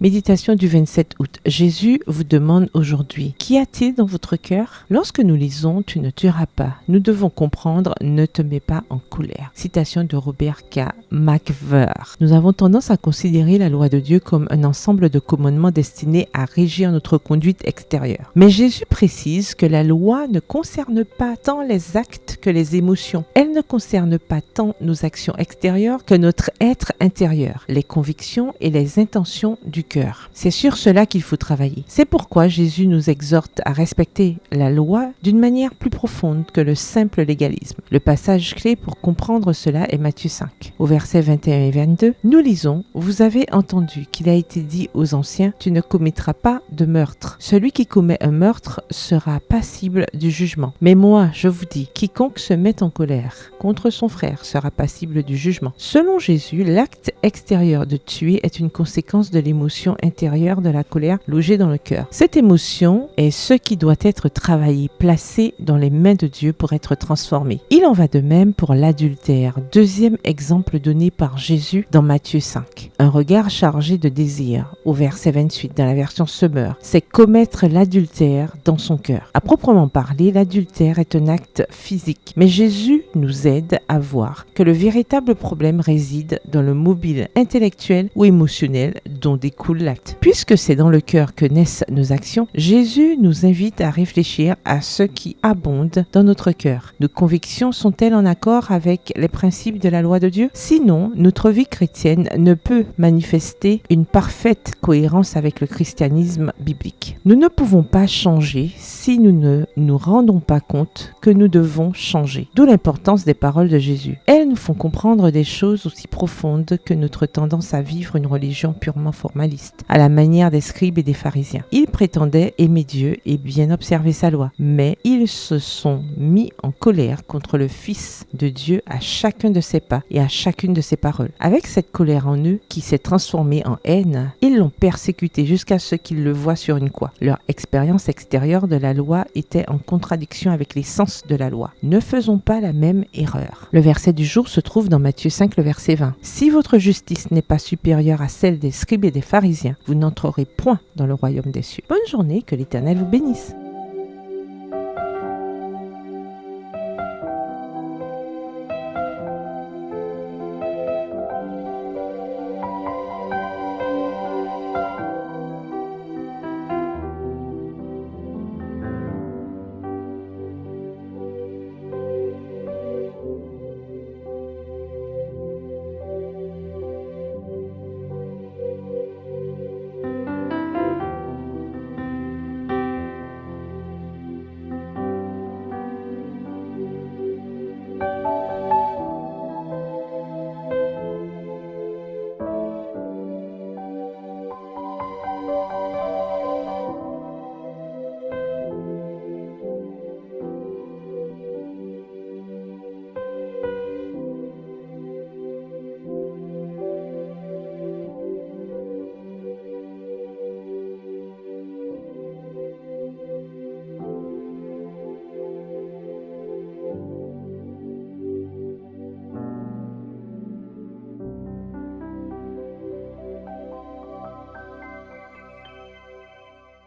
Méditation du 27 août. Jésus vous demande aujourd'hui, qu'y a-t-il dans votre cœur? Lorsque nous lisons, tu ne tueras pas, nous devons comprendre, ne te mets pas en colère. Citation de Robert K. McVeigh. Nous avons tendance à considérer la loi de Dieu comme un ensemble de commandements destinés à régir notre conduite extérieure. Mais Jésus précise que la loi ne concerne pas tant les actes que les émotions. Elle ne concerne pas tant nos actions extérieures que notre être intérieur, les convictions et les intentions du cœur. C'est sur cela qu'il faut travailler. C'est pourquoi Jésus nous exhorte à respecter la loi d'une manière plus profonde que le simple légalisme. Le passage clé pour comprendre cela est Matthieu 5. Au verset 21 et 22, nous lisons « Vous avez entendu qu'il a été dit aux anciens, tu ne commettras pas de meurtre. Celui qui commet un meurtre sera passible du jugement. Mais moi, je vous dis, quiconque se met en colère contre son frère sera passible du jugement. » Selon Jésus, l'acte extérieur de tuer est une conséquence de l'émotion intérieure de la colère logée dans le cœur. Cette émotion est ce qui doit être travaillé, placé dans les mains de Dieu pour être transformé. Il en va de même pour l'adultère, deuxième exemple donné par Jésus dans Matthieu 5. Un regard chargé de désir, au verset 28 dans la version Summer, c'est commettre l'adultère dans son cœur. À proprement parler, l'adultère est un acte physique, mais Jésus nous aide à voir que le véritable problème réside dans le mobile intellectuel ou émotionnel dont découle l'acte. Puisque c'est dans le cœur que naissent nos actions, Jésus nous invite à réfléchir à ce qui abonde dans notre cœur. Nos convictions sont-elles en accord avec les principes de la loi de Dieu? Sinon, notre vie chrétienne ne peut manifester une parfaite cohérence avec le christianisme biblique. Nous ne pouvons pas changer si nous ne nous rendons pas compte que nous devons changer. D'où l'importance des paroles de Jésus. Elles nous font comprendre des choses aussi profondes que notre tendance à vivre une religion purement formaliste, à la manière des scribes et des pharisiens. Ils prétendaient aimer Dieu et bien observer sa loi, mais ils se sont mis en colère contre le Fils de Dieu à chacun de ses pas et à chacune de ses paroles. Avec cette colère en eux qui s'est transformée en haine, ils l'ont persécuté jusqu'à ce qu'ils le voient sur une croix. Leur expérience extérieure de la loi était en contradiction avec l'essence de la loi. Ne faisons pas la même erreur. Le verset du jour se trouve dans Matthieu 5, le verset 20. Si votre justice n'est pas supérieure à celle des scribes et des pharisiens, vous n'entrerez point dans le royaume des cieux. Bonne journée, que l'Éternel vous bénisse.